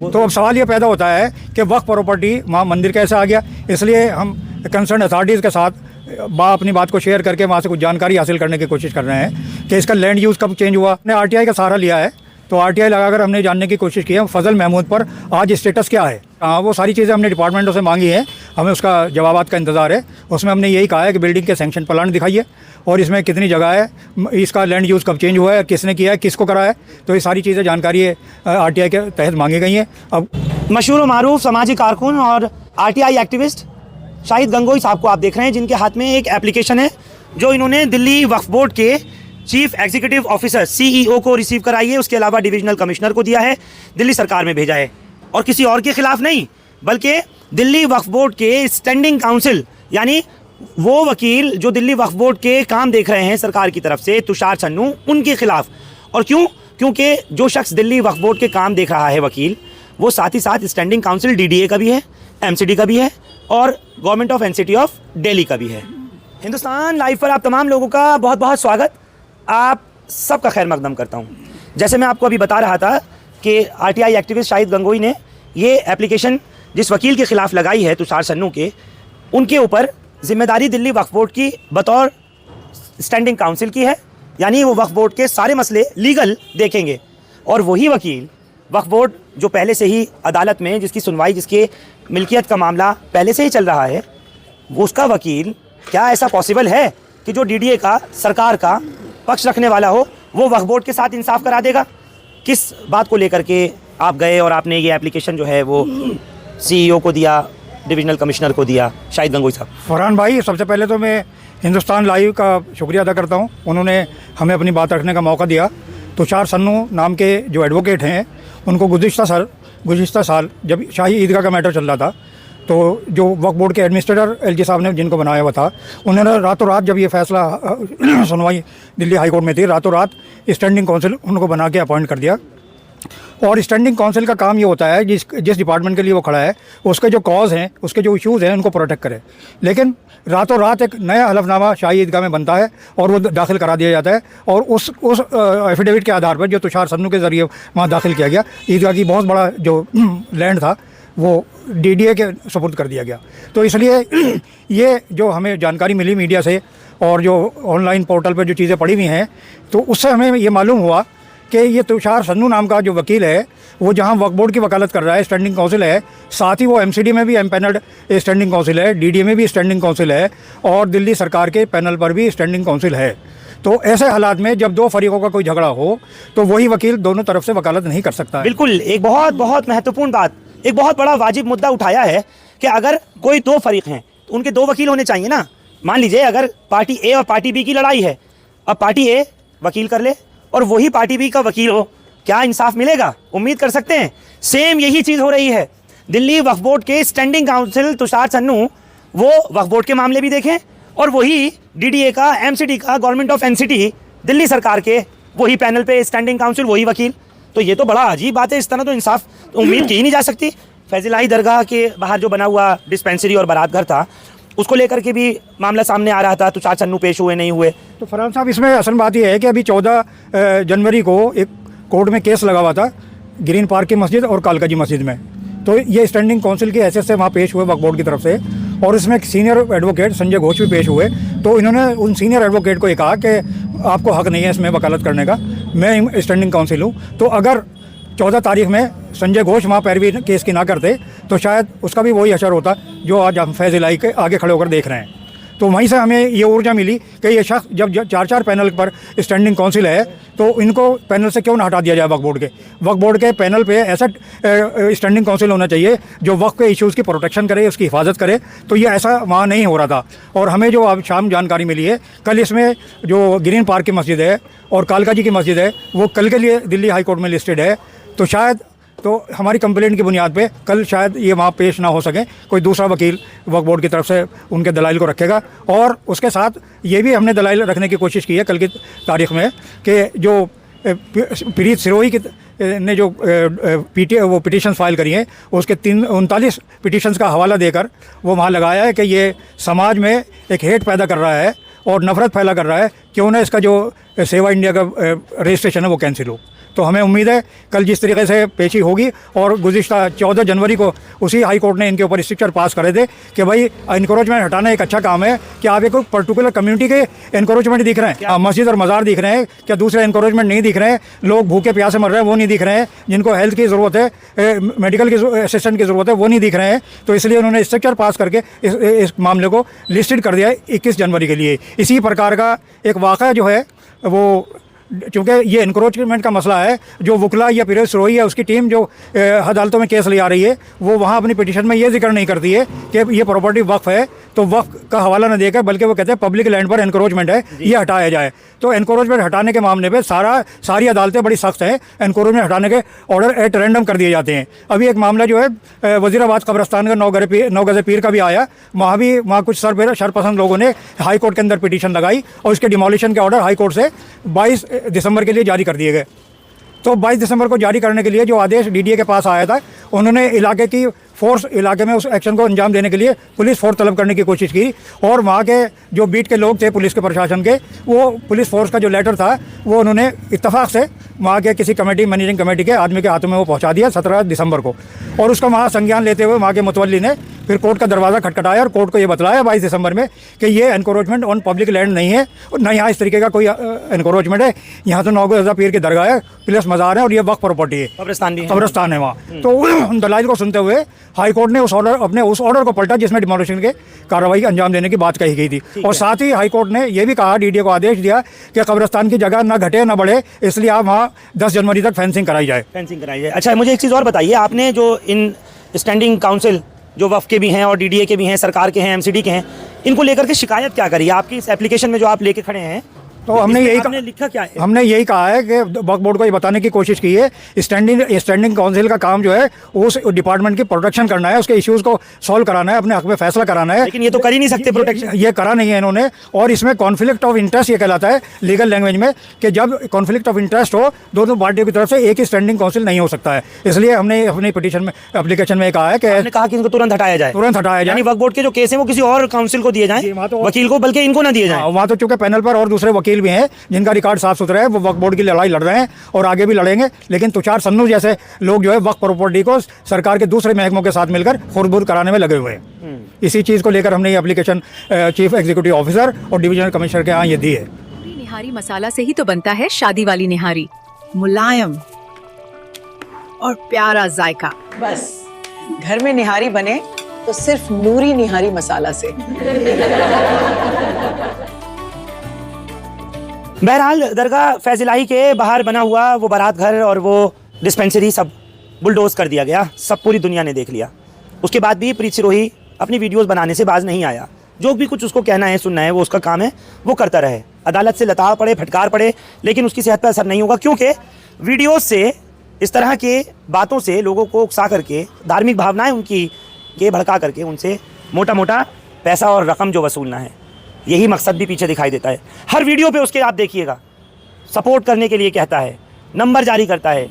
तो अब सवाल ये पैदा होता है कि वक्फ प्रॉपर्टी वहाँ मंदिर कैसे आ गया। इसलिए हम कंसर्न अथॉरिटीज़ के साथ अपनी बात को शेयर करके वहाँ से कुछ जानकारी हासिल करने की कोशिश कर रहे हैं कि इसका लैंड यूज़ कब चेंज हुआ। हमने आरटीआई का सहारा लिया है, तो आरटीआई लगाकर हमने जानने की कोशिश की है फजल महमूद पर आज स्टेटस क्या है। हाँ, वो सारी चीज़ें हमने डिपार्टमेंटों से मांगी हैं, हमें उसका जवाबात का इंतज़ार है। उसमें हमने यही कहा है कि बिल्डिंग के सैंक्शन प्लान दिखाइए और इसमें कितनी जगह है, इसका लैंड यूज़ कब चेंज हुआ है, किसने किया है, किसको करा है। तो ये सारी चीज़ें जानकारी आरटीआई के तहत मांगी गई हैं। अब मशहूर व मारूफ सामाजिक कारकुन और आरटीआई एक्टिविस्ट शाहिद गंगोई साहब को आप देख रहे हैं, जिनके हाथ में एक एप्लीकेशन है जो इन्होंने दिल्ली वक्फ बोर्ड के चीफ एग्जीक्यूटिव ऑफिसर सीईओ को रिसीव कराई है, उसके अलावा डिविजनल कमिश्नर को दिया है, दिल्ली सरकार में भेजा है। और किसी और के खिलाफ नहीं, बल्कि दिल्ली वक्फ बोर्ड के स्टैंडिंग काउंसिल यानी वो वकील जो दिल्ली वक्फ बोर्ड के काम देख रहे हैं सरकार की तरफ से, तुषार चन्नू, उनके खिलाफ। और क्यों? क्योंकि जो शख्स दिल्ली वक्फ बोर्ड के काम देख रहा है वकील, वो साथ ही साथ स्टैंडिंग काउंसिल डीडीए का भी है, एमसीडी का भी है और government of NCT of Delhi का भी है। हिंदुस्तान लाइव पर आप तमाम लोगों का बहुत बहुत स्वागत। आप सबका खैर मकदम करता हूँ। जैसे मैं आपको अभी बता रहा था कि आरटीआई एक्टिविस्ट शाहिद गंगोई ने ये एप्लीकेशन जिस वकील के खिलाफ लगाई है तुषार चन्नू के, उनके ऊपर जिम्मेदारी दिल्ली वक्फ बोर्ड की बतौर स्टैंडिंग काउंसिल की है, यानी वो वक्फ बोर्ड के सारे मसले लीगल देखेंगे। और वही वकील वक्फ बोर्ड जो पहले से ही अदालत में जिसकी सुनवाई, जिसके मिल्कियत का मामला पहले से ही चल रहा है, वो उसका वकील, क्या ऐसा पॉसिबल है कि जो डीडीए का, सरकार का पक्ष रखने वाला हो, वो वक्फ बोर्ड के साथ इंसाफ करा देगा? किस बात को लेकर के आप गए और आपने ये एप्लीकेशन जो है वो सीईओ को दिया, डिविजनल कमिश्नर को दिया? शाहिद गंगोई साहब। फरहान भाई, सबसे पहले तो मैं हिंदुस्तान लाइव का शुक्रिया अदा करता हूँ, उन्होंने हमें अपनी बात रखने का मौका दिया। तुषार चन्नू नाम के जो एडवोकेट हैं, उनको गुज़िश्ता साल जब शाही ईदगाह का मैटर चल रहा था, तो जो वक्फ बोर्ड के एडमिनिस्ट्रेटर एलजी साहब ने जिनको बनाया हुआ था, उन्होंने रातों रात, जब ये फैसला सुनवाई दिल्ली हाई कोर्ट में थी, रातों रात स्टैंडिंग काउंसिल उनको बना के अपॉइंट कर दिया। और स्टैंडिंग काउंसिल का काम ये होता है जिस डिपार्टमेंट के लिए वो खड़ा है, उसके जो कॉज हैं, उसके जो इश्यूज़ हैं, उनको प्रोटेक्ट करे। लेकिन रातों रात एक नया हलफनामा शाही ईदगाह में बनता है और वो दाखिल करा दिया जाता है, और उस एफिडेविट के आधार पर जो तुषार चन्नू के ज़रिए वहाँ दाखिल किया गया, ईदगाह की बहुत बड़ा जो लैंड था वो डीडीए के सुपुर्द कर दिया गया। तो इसलिए ये जो हमें जानकारी मिली मीडिया से और जो ऑनलाइन पोर्टल पर जो चीज़ें पड़ी हुई हैं, तो उससे हमें ये मालूम हुआ कि ये तुषार चन्नू नाम का जो वकील है, वो जहां वक्फ बोर्ड की वकालत कर रहा है, स्टैंडिंग काउंसिल है, साथ ही वो एमसीडी में भी एमपैनल्ड स्टैंडिंग काउंसिल है, डीडीए में भी स्टैंडिंग काउंसिल है और दिल्ली सरकार के पैनल पर भी स्टैंडिंग काउंसिल है। तो ऐसे हालात में जब दो फरीकों का कोई झगड़ा हो, तो वही वकील दोनों तरफ से वकालत नहीं कर सकता है। बिल्कुल, एक बहुत बहुत महत्वपूर्ण बात, एक बहुत बड़ा वाजिब मुद्दा उठाया है कि अगर कोई दो फरीक हैं तो उनके दो वकील होने चाहिए ना। मान लीजिए अगर पार्टी ए और पार्टी बी की लड़ाई है, अब पार्टी ए वकील कर ले और वही पार्टी बी का वकील हो, क्या इंसाफ मिलेगा? उम्मीद कर सकते हैं। सेम यही चीज़ हो रही है। दिल्ली वक्फ बोर्ड के स्टैंडिंग काउंसिल तुषार चन्नू वो वक्फ बोर्ड के मामले भी देखें और वही डीडीए का, एमसीडी का, गवर्नमेंट ऑफ एनसीटी, दिल्ली सरकार के वही पैनल पे स्टैंडिंग काउंसिल वही वकील। तो ये तो बड़ा अजीब बात है। इस तरह तो इंसाफ उम्मीद की ही नहीं जा सकती। फैजिलाई दरगाह के बाहर जो बना हुआ डिस्पेंसरी और बारात घर था, उसको लेकर के भी मामला सामने आ रहा था, तुषार चन्नू पेश हुए नहीं हुए। तो फरहान साहब, इसमें असल बात यह है कि अभी 14 जनवरी को एक कोर्ट में केस लगा हुआ था ग्रीन पार्क की मस्जिद और कालकाजी मस्जिद में। तो ये स्टैंडिंग काउंसिल के हैसियत से वहाँ पेश हुए वक्फ बोर्ड की तरफ से, और इसमें सीनियर एडवोकेट संजय घोष भी पेश हुए। तो इन्होंने उन सीनियर एडवोकेट को ये कहा कि आपको हक नहीं है इसमें वकालत करने का, मैं स्टैंडिंग काउंसिल हूँ। तो अगर 14 तारीख में संजय घोष वहाँ पैरवी केस की ना करते, तो शायद उसका भी वही असर होता जो आज हम फैजिलाई के आगे खड़े होकर देख रहे हैं। तो वहीं से हमें ये ऊर्जा मिली कि ये शख्स जब 4 पैनल पर स्टैंडिंग काउंसिल है, तो इनको पैनल से क्यों ना हटा दिया जाए। वक्फ बोर्ड के पैनल पे ऐसा स्टैंडिंग काउंसिल होना चाहिए जो वक्फ के इश्यूज़ की प्रोटेक्शन करे, उसकी हिफाजत करे। तो ये ऐसा वहाँ नहीं हो रहा था। और हमें जो अब शाम जानकारी मिली है, कल इसमें जो ग्रीन पार्क की मस्जिद है और कालकाजी की मस्जिद है, वो कल के लिए दिल्ली हाई कोर्ट में लिस्टेड है। तो शायद हमारी कंप्लेंट की बुनियाद पे कल शायद ये वहाँ पेश ना हो सके, कोई दूसरा वकील वक्फ बोर्ड की तरफ से उनके दलाइल को रखेगा। और उसके साथ ये भी हमने दलाइल रखने की कोशिश की है कल की तारीख में कि जो प्रीत सिरोही ने जो वो पिटीशंस फाइल करी हैं, उसके 39 पिटीशंस का हवाला देकर वो वहाँ लगाया है कि ये समाज में एक हेट पैदा कर रहा है और नफरत फैला कर रहा है, क्यों ना इसका जो सेवा इंडिया का रजिस्ट्रेशन है वो कैंसिल हो। तो हमें उम्मीद है कल जिस तरीके से पेशी होगी, और गुज़िश्ता 14 जनवरी को उसी हाई कोर्ट ने इनके ऊपर स्ट्रिक्चर पास करे थे कि भाई इनक्रोचमेंट हटाना एक अच्छा काम है। कि आप एक पर्टिकुलर कम्युनिटी के इनक्रोचमेंट दिख रहे हैं, मस्जिद और मज़ार दिख रहे हैं, क्या दूसरे इनक्रोचमेंट नहीं दिख रहे हैं? लोग भूखे प्यासे मर रहे हैं वो नहीं दिख रहे हैं, जिनको हेल्थ की ज़रूरत है, मेडिकल की असिस्टेंट की ज़रूरत है वो नहीं दिख रहे हैं। तो इसलिए उन्होंने स्ट्रक्चर पास करके इस मामले को लिस्टेड कर दिया है 21 जनवरी के लिए। इसी प्रकार का एक वाक़या जो है वो, चूँकि ये इनक्रोचमेंट का मसला है, जो वकला या पीरेस रोही है उसकी टीम जो अदालतों में केस ले आ रही है, वो वहाँ अपनी पिटीशन में ये जिक्र नहीं करती है कि ये प्रॉपर्टी वक्फ है, तो वक्फ का हवाला न देकर बल्कि वो कहते हैं पब्लिक लैंड पर एनक्रोचमेंट है, ये हटाया जाए। तो एनक्रोचमेंट हटाने के मामले पे सारी अदालतें बड़ी सख्त हैं, एनक्रोचमेंट हटाने के ऑर्डर एट रैंडम कर दिए जाते हैं। अभी एक मामला जो है वज़ीराबाद कब्रस्तान का 9 गज़ पीर का भी आया, वहाँ कुछ शरपसंद लोगों ने हाई कोर्ट के अंदर पिटीशन लगाई और उसके डिमोलिशन के ऑर्डर हाई कोर्ट से 22 दिसंबर के लिए जारी कर दिए गए। तो 22 दिसंबर को जारी करने के लिए जो आदेश डीडीए के पास आया था, उन्होंने इलाके की फोर्स, इलाके में उस एक्शन को अंजाम देने के लिए पुलिस फोर्स तलब करने की कोशिश की, और वहाँ के जो बीट के लोग थे पुलिस के प्रशासन के, वो पुलिस फोर्स का जो लेटर था वो उन्होंने इत्तफाक से वहाँ के किसी कमेटी, मैनेजिंग कमेटी के आदमी के हाथों में वो पहुँचा दिया 17 दिसंबर को। और उसका वहाँ संज्ञान लेते हुए वहाँ के मुतवल्ली ने फिर कोर्ट का दरवाज़ा खटखटाया और कोर्ट को ये बतलाया 22 दिसंबर में कि ये एनक्रोचमेंट ऑन पब्लिक लैंड नहीं है, और न यहाँ इस तरीके का कोई एनक्रोचमेंट है। यहाँ तो 9 गज़ पीर की दरगाह है, प्लस मज़ार है, और ये वक्फ प्रॉपर्टी है, कब्रस्तान है वहाँ। तो उन दलाइल को सुनते हुए हाई कोर्ट ने उस ऑर्डर को पलटा जिसमें डिमोलिशन के कार्रवाई अंजाम देने की बात कही गई थी। और साथ ही हाई कोर्ट ने यह भी कहा, डीडीए को आदेश दिया कि कब्रस्तान की जगह ना घटे ना बढ़े, इसलिए आप वहाँ 10 जनवरी तक फेंसिंग कराई जाए। अच्छा, मुझे एक चीज़ और बताइए, आपने जो इन स्टैंडिंग काउंसिल जो वफ़ के भी हैं और डीडीए के भी हैं, सरकार के हैं, एमसीडी के हैं, इनको लेकर के शिकायत क्या करी आपकी इस एप्लीकेशन में जो आप लेके खड़े हैं? तो हमने लिखा क्या है? हमने यही कहा है कि वक्फ बोर्ड को ये बताने की कोशिश की है, स्टैंडिंग काउंसिल का काम जो है उस डिपार्टमेंट की प्रोटेक्शन करना है, उसके इश्यूज़ को सॉल्व कराना है, अपने हक में फैसला कराना है। लेकिन ये तो कर ही नहीं सकते प्रोटेक्शन, ये करा नहीं है इन्होंने। और इसमें कॉन्फ्लिक्ट ऑफ इंटरेस्ट ये कहलाता है लीगल लैंग्वेज में, कि जब कॉन्फ्लिक्ट ऑफ इंटरेस्ट हो दोनों पार्टियों की तरफ से, एक ही स्टैंडिंग काउंसिल नहीं हो सकता है। इसलिए हमने अपनी पिटीशन में, एप्लीकेशन में कहा है कि इनको तुरंत हटाया जाए, वक्फ बोर्ड के जो केस है वो किसी और काउंसिल को दिए जाए, वकील को, बल्कि इनको ना दिए जाए। वहाँ तो चूंकि पैनल पर और दूसरे वकील भी हैं जिनका रिकॉर्ड साफ सुथरा है, वो वक्फ बोर्ड की लड़ाई लड़ रहे हैं और आगे भी लड़ेंगे। लेकिन तुषार सन्नू जैसे लोग जो है वक्फ प्रॉपर्टी को सरकार के दूसरे महकमों के साथ मिलकर खुरबुर कराने में लगे हुए हैं। इसी चीज़ को लेकर हमने ये एप्लीकेशन चीफ एग्जीक्यूटिव ऑफिसर और डिविजनल कमिश्नर के यहाँ ये दी है। निहारी मसाला से ही तो बनता है शादी वाली निहारी, मुलायम और प्यारा जायका। बस घर में निहारी बने तो सिर्फ नूरी निहारी मसाला से। बहरहाल दरगाह फैज़िलाई के बाहर बना हुआ वो बारात घर और वो डिस्पेंसरी सब बुलडोज कर दिया गया, सब पूरी दुनिया ने देख लिया। उसके बाद भी प्रीत सिरोही अपनी वीडियोस बनाने से बाज नहीं आया। जो भी कुछ उसको कहना है, सुनना है, वो उसका काम है, वो करता रहे। अदालत से लताड़ पड़े, फटकार पड़े, लेकिन उसकी सेहत पर असर नहीं होगा, क्योंकि वीडियोस से, इस तरह के बातों से लोगों को उकसा करके, धार्मिक भावनाएँ उनकी के भड़का करके उनसे मोटा मोटा पैसा और रकम जो वसूलना है, यही मकसद भी पीछे दिखाई देता है। हर वीडियो पे उसके आप देखिएगा सपोर्ट करने के लिए कहता है, नंबर जारी करता है,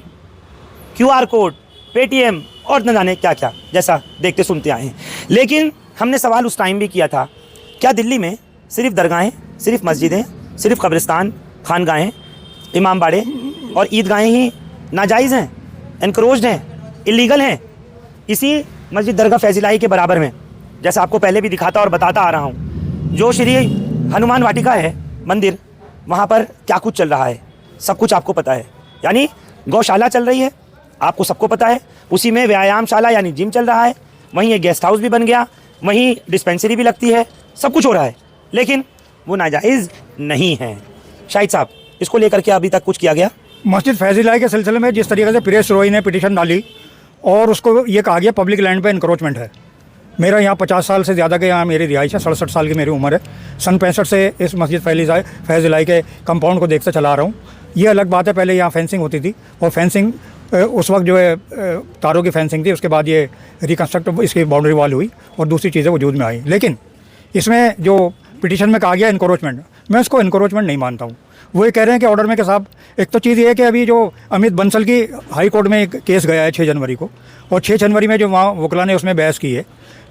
QR कोड, पेटीएम और न जाने क्या क्या, जैसा देखते सुनते आए हैं। लेकिन हमने सवाल उस टाइम भी किया था, क्या दिल्ली में सिर्फ दरगाहें, सिर्फ मस्जिदें, सिर्फ कब्रिस्तान, खानगाहें, इमाम बाड़े और ईदगाहें ही नाजायज़ हैं, एनक्रोच्ड हैं, इलीगल हैं? इसी मस्जिद दरगाह फैज़िलाई के बराबर में, जैसा आपको पहले भी दिखाता और बताता आ रहा हूँ, जो श्री हनुमान वाटिका है मंदिर, वहाँ पर क्या कुछ चल रहा है सब कुछ आपको पता है। यानी गौशाला चल रही है, आपको सबको पता है। उसी में व्यायामशाला यानी जिम चल रहा है, वहीं एक गेस्ट हाउस भी बन गया, वहीं डिस्पेंसरी भी लगती है, सब कुछ हो रहा है, लेकिन वो नाजायज़ नहीं है। शाहिद साहब, इसको लेकर के अभी तक कुछ किया गया? मस्जिद फैज़िलाई के सिलसिले में जिस तरीके से पीरेस सिरोही ने पिटीशन डाली और उसको ये कहा गया पब्लिक लैंड पे इंक्रोचमेंट है। मेरा यहाँ 50 साल से ज़्यादा के यहाँ मेरी रिहाइश है, 67 साल की मेरी उम्र है। सन 65 से इस मस्जिद फैज़िलाई के कंपाउंड को देखते चला रहा हूँ। ये अलग बात है, पहले यहाँ फेंसिंग होती थी और फेंसिंग उस वक्त जो है तारों की फेंसिंग थी, उसके बाद ये रिकन्स्ट्रक्ट इसकी बाउंड्री वॉल हुई और दूसरी चीज़ें वजूद में आई। लेकिन इसमें जो पिटीशन में कहा गया इंक्रोचमेंट, मैं उसको इंक्रोचमेंट नहीं मानता हूँ। वो ये कह रहे हैं कि ऑर्डर में के साहब, एक तो चीज़ ये है कि अभी जो अमित बंसल की हाई कोर्ट में एक केस गया है 6 जनवरी को, और 6 जनवरी में जो वहाँ वकला ने उसमें बहस की है,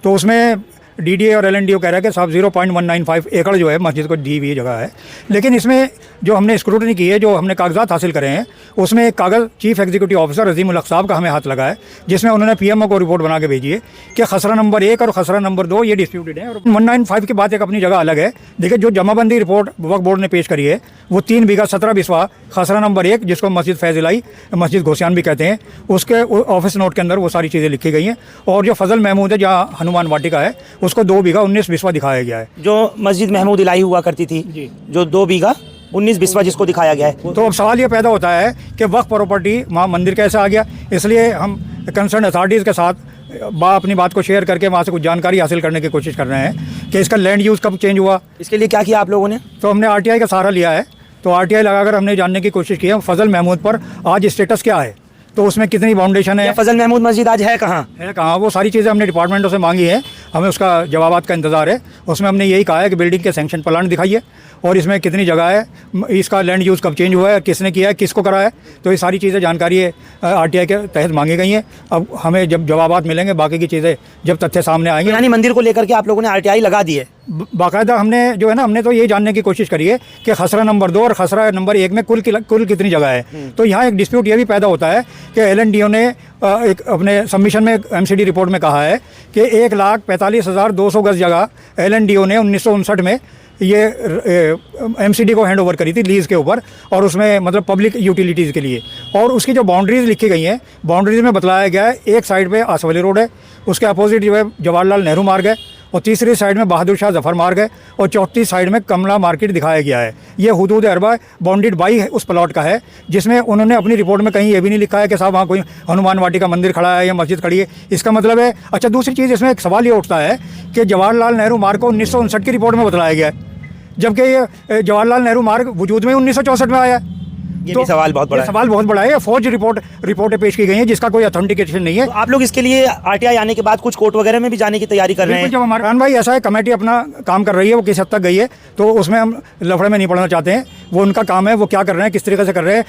तो उसमें डीडीए और एलएनडीओ कह रहा है कि साहब 0.195 एकड़ जो है मस्जिद को दी हुई जगह है, लेकिन इसमें जो हमने स्क्रूटनी की है, जो हमने कागजात हासिल करे हैं, उसमें एक कागज़ चीफ एग्जीक्यूटिव ऑफिसर रजीमुल हक साहब का हमें हाथ लगा है, जिसमें उन्होंने पीएमओ को रिपोर्ट बना के भेजी है कि खसरा नंबर 1 और खसरा नंबर 2 ये डिस्प्यूटेड है। और 195 की बात एक अपनी जगह अलग है। देखिए, जो जमाबंदी रिपोर्ट वक्फ बोर्ड ने पेश करी है वो 3 बीघा 17 बिस्वा खसरा नंबर 1, जिसको मस्जिद फैज़िलाई मस्जिद घोसियान भी कहते हैं, उसके ऑफिस नोट के अंदर वो सारी चीज़ें लिखी गई हैं। और जो फजल महमूद है जहाँ हनुमान वाटिका है, उसको 2 बीघा 19 बिस्वा दिखाया गया है। जो मस्जिद महमूद इलाही हुआ करती थी, जो 2 बीघा 19 बिस्वा जिसको दिखाया गया है। तो अब सवाल ये पैदा होता है कि वक्फ प्रॉपर्टी वहाँ मंदिर कैसे आ गया। इसलिए हम कंसर्न अथॉरिटीज़ के साथ अपनी बात को शेयर करके वहाँ से कुछ जानकारी हासिल करने की कोशिश कर रहे हैं कि इसका लैंड यूज़ कब चेंज हुआ। इसके लिए क्या किया आप लोगों ने? तो हमने आरटीआई का सहारा लिया है। तो आरटीआई लगाकर हमने जानने की कोशिश की है फजल महमूद पर आज स्टेटस क्या है, तो उसमें कितनी फाउंडेशन है, फजल महमूद मस्जिद आज है कहाँ, वो सारी चीज़ें हमने डिपार्टमेंटों से मांगी है। हमें उसका जवाबात का इंतज़ार है। उसमें हमने यही कहा है कि बिल्डिंग के सैंक्शन प्लान दिखाइए और इसमें कितनी जगह है, इसका लैंड यूज़ कब चेंज हुआ है, किसने किया है, किसको करा है। तो ये सारी चीज़ें जानकारी आरटीआई के तहत मांगी गई हैं। अब हमें जब जवाबात मिलेंगे, बाकी की चीज़ें जब तथ्य सामने आएंगे। यानी मंदिर को लेकर के आप लोगों ने आरटीआई लगा दी है? बाकायदा हमने जो है ना, हमने तो ये जानने की कोशिश करी है कि खसरा नंबर 2 और खसरा नंबर 1 में कुल कितनी जगह है। तो यहाँ एक डिस्प्यूट ये भी पैदा होता है कि एलएनडीओ ने एक अपने सबमिशन में एमसीडी रिपोर्ट में कहा है कि 1,45,200 गज जगह एलएनडीओ ने 1959 में ये एमसीडी को हैंड ओवर करी थी लीज़ के ऊपर, और उसमें मतलब पब्लिक यूटिलिटीज़ के लिए। और उसकी जो बाउंड्रीज़ लिखी गई हैं, बाउंड्रीज़ में बतलाया गया है एक साइड पे आसवली रोड है, उसके अपोजिट जो है जवाहरलाल नेहरू मार्ग है, और तीसरी साइड में बहादुर शाह जफ़र मार्ग है, और चौथी साइड में कमला मार्केट दिखाया गया है। ये हुदूद अरबा बाउंडेड बाई उस प्लॉट का है, जिसमें उन्होंने अपनी रिपोर्ट में कहीं ये भी नहीं लिखा है कि साहब वहाँ कोई हनुमान वाटिका मंदिर खड़ा है या मस्जिद खड़ी है। इसका मतलब है, अच्छा दूसरी चीज़ इसमें एक सवाल ये उठता है कि जवाहरलाल नेहरू मार्ग को 1959 की रिपोर्ट में बताया गया है, जबकि ये जवाहरलाल नेहरू मार्ग वजूद में 1964 में आया है। ये भी सवाल बहुत बड़ा है। सवाल बहुत बड़ा है। फौज रिपोर्टें पेश की गई हैं जिसका कोई अथेंटिकेशन नहीं है। तो आप लोग इसके लिए आरटीआई आने के बाद कुछ कोर्ट वगैरह में भी जाने की तैयारी कर रहे हैं? जब हमारा भाई ऐसा है, कमेटी अपना काम कर रही है, वो किस हद तक गई है, तो उसमें हम लफड़े में नहीं पड़ना चाहते हैं। वो उनका काम है, वो क्या कर रहे हैं, किस तरीके से कर रहे हैं।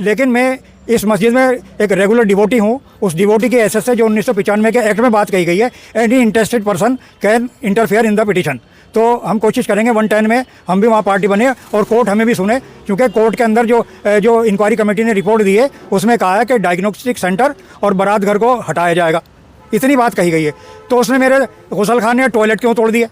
लेकिन मैं इस मस्जिद में एक रेगुलर डिवोटी हूँ। उस डिवोटी के एसेस से जो 1995 के एक्ट में बात कही गई है, any interested person can interfere in the petition. तो हम कोशिश करेंगे 110 में हम भी वहाँ पार्टी बने और कोर्ट हमें भी सुने, क्योंकि कोर्ट के अंदर जो इंक्वायरी कमेटी ने रिपोर्ट दी है उसमें कहा है कि डायग्नोस्टिक सेंटर और बारात घर को हटाया जाएगा, इतनी बात कही गई है। तो उसने मेरे गुसलखाने या टॉयलेट क्यों तोड़ दिए,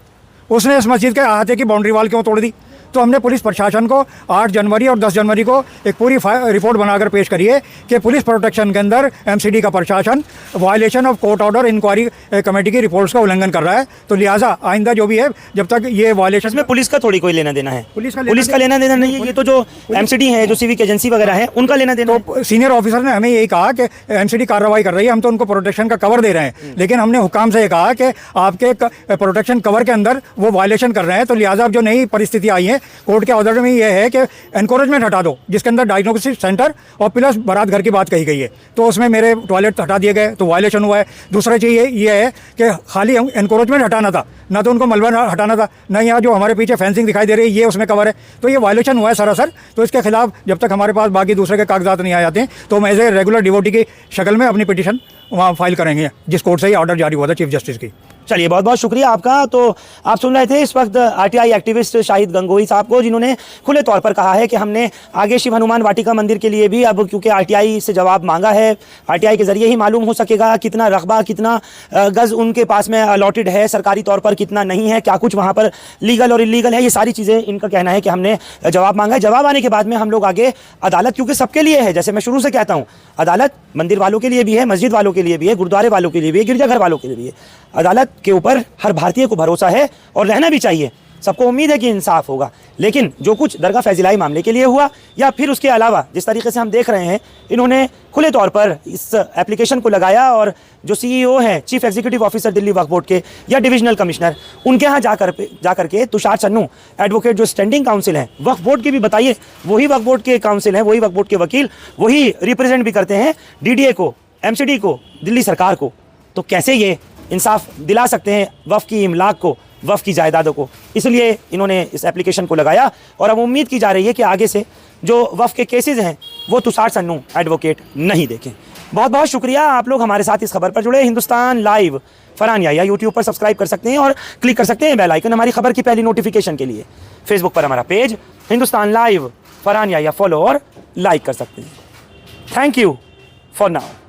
उसने इस मस्जिद के अहाते की बाउंड्री वाल क्यों तोड़ दी। तो हमने पुलिस प्रशासन को 8 जनवरी और 10 जनवरी को एक पूरी रिपोर्ट बनाकर पेश करी है कि पुलिस प्रोटेक्शन के अंदर एमसीडी का प्रशासन violation of court order inquiry committee की रिपोर्ट्स का उल्लंघन कर रहा है। तो लिहाजा आइंदा जो भी है, जब तक ये वायलेशन में पुलिस का थोड़ी कोई लेना देना है, पुलिस का लेना देना नहीं है। ये तो जो एमसीडी है, जो सिविक एजेंसी वगैरह है, उनका लेना देना। तो सीनियर ऑफिसर ने हमें यही कहा कि एमसीडी कार्रवाई कर रही है, हम तो उनको प्रोटेक्शन का कवर दे रहे हैं, लेकिन हमने हुकाम से ये कहा कि आपके प्रोटेक्शन कवर के अंदर वो वायलेशन कर रहे हैं। तो लिहाजा अब जो नई परिस्थिति आई है कोर्ट के ऑर्डर में ये है कि एनकरेजमेंट हटा दो, जिसके अंदर डायग्नोस्टिक सेंटर और प्लस बारात घर की बात कही गई है। तो उसमें मेरे टॉयलेट हटा दिए गए, तो वायलेशन हुआ है। दूसरा चीज़ ये है कि खाली एनकरेजमेंट हटाना था, ना तो उनको मलबा हटाना था, ना यहाँ जो हमारे पीछे फेंसिंग दिखाई दे रही है ये उसमें कवर है। तो ये वायलेशन हुआ है सरासर। तो इसके खिलाफ जब तक हमारे पास बाकी दूसरे के कागजात नहीं आ जाते हैं, तो हम एज ए रेगुलर डिवोटी की शक्ल में अपनी पिटीशन वहाँ फाइल करेंगे, जिस कोर्ट से ये ऑर्डर जारी हुआ था चीफ जस्टिस की। चलिए, बहुत बहुत शुक्रिया आपका। तो आप सुन रहे थे इस वक्त आरटीआई एक्टिविस्ट शाहिद गंगोई साहब को, जिन्होंने खुले तौर पर कहा है कि हमने आगे शिव हनुमान वाटिका मंदिर के लिए भी अब क्योंकि आरटीआई से जवाब मांगा है, आरटीआई के जरिए ही मालूम हो सकेगा कितना रकबा, कितना गज उनके पास में अलॉटेड है सरकारी तौर पर, कितना नहीं है, क्या कुछ वहाँ पर लीगल और इलीगल है। ये सारी चीज़ें इनका कहना है कि हमने जवाब मांगा है। जवाब आने के बाद में हम लोग आगे अदालत, क्योंकि सबके लिए है, जैसे मैं शुरू से कहता हूँ, अदालत मंदिर वालों के लिए भी है, मस्जिद वालों के लिए भी है, गुरुद्वारे वालों के लिए भी है, गिरजाघर वालों के लिए भी है। अदालत के ऊपर हर भारतीय को भरोसा है और रहना भी चाहिए। सबको उम्मीद है कि इंसाफ होगा। लेकिन जो कुछ दरगाह फैजिलाई मामले के लिए हुआ, या फिर उसके अलावा जिस तरीके से हम देख रहे हैं, इन्होंने खुले तौर पर इस एप्लीकेशन को लगाया और जो सीईओ हैं, chief executive officer Delhi Waqf board के या डिविजनल कमिश्नर, उनके यहाँ जाकर के तुषार चन्नू एडवोकेट जो स्टैंडिंग काउंसिल हैं वक्फ बोर्ड के भी, बताइए, वही वक्फ बोर्ड के काउंसिल हैं, वही वक्फ बोर्ड के वकील, वही रिप्रेजेंट भी करते हैं डीडीए को, एमसीडी को, दिल्ली सरकार को। तो कैसे ये इंसाफ दिला सकते हैं वक्फ की इमलाक को, वक्फ की जायदादों को। इसलिए इन्होंने इस एप्लीकेशन को लगाया और अब उम्मीद की जा रही है कि आगे से जो वक्फ के केसेस हैं वो तुषार सन्नू एडवोकेट नहीं देखें। बहुत बहुत शुक्रिया, आप लोग हमारे साथ इस खबर पर जुड़े। हिंदुस्तान लाइव फरहान याहिया यूट्यूब पर सब्सक्राइब कर सकते हैं और क्लिक कर सकते हैं बेल आइकन हमारी खबर की पहली नोटिफिकेशन के लिए। फेसबुक पर हमारा page Hindustan live Farhan Yahiya follow और लाइक कर सकते हैं। Thank you for now.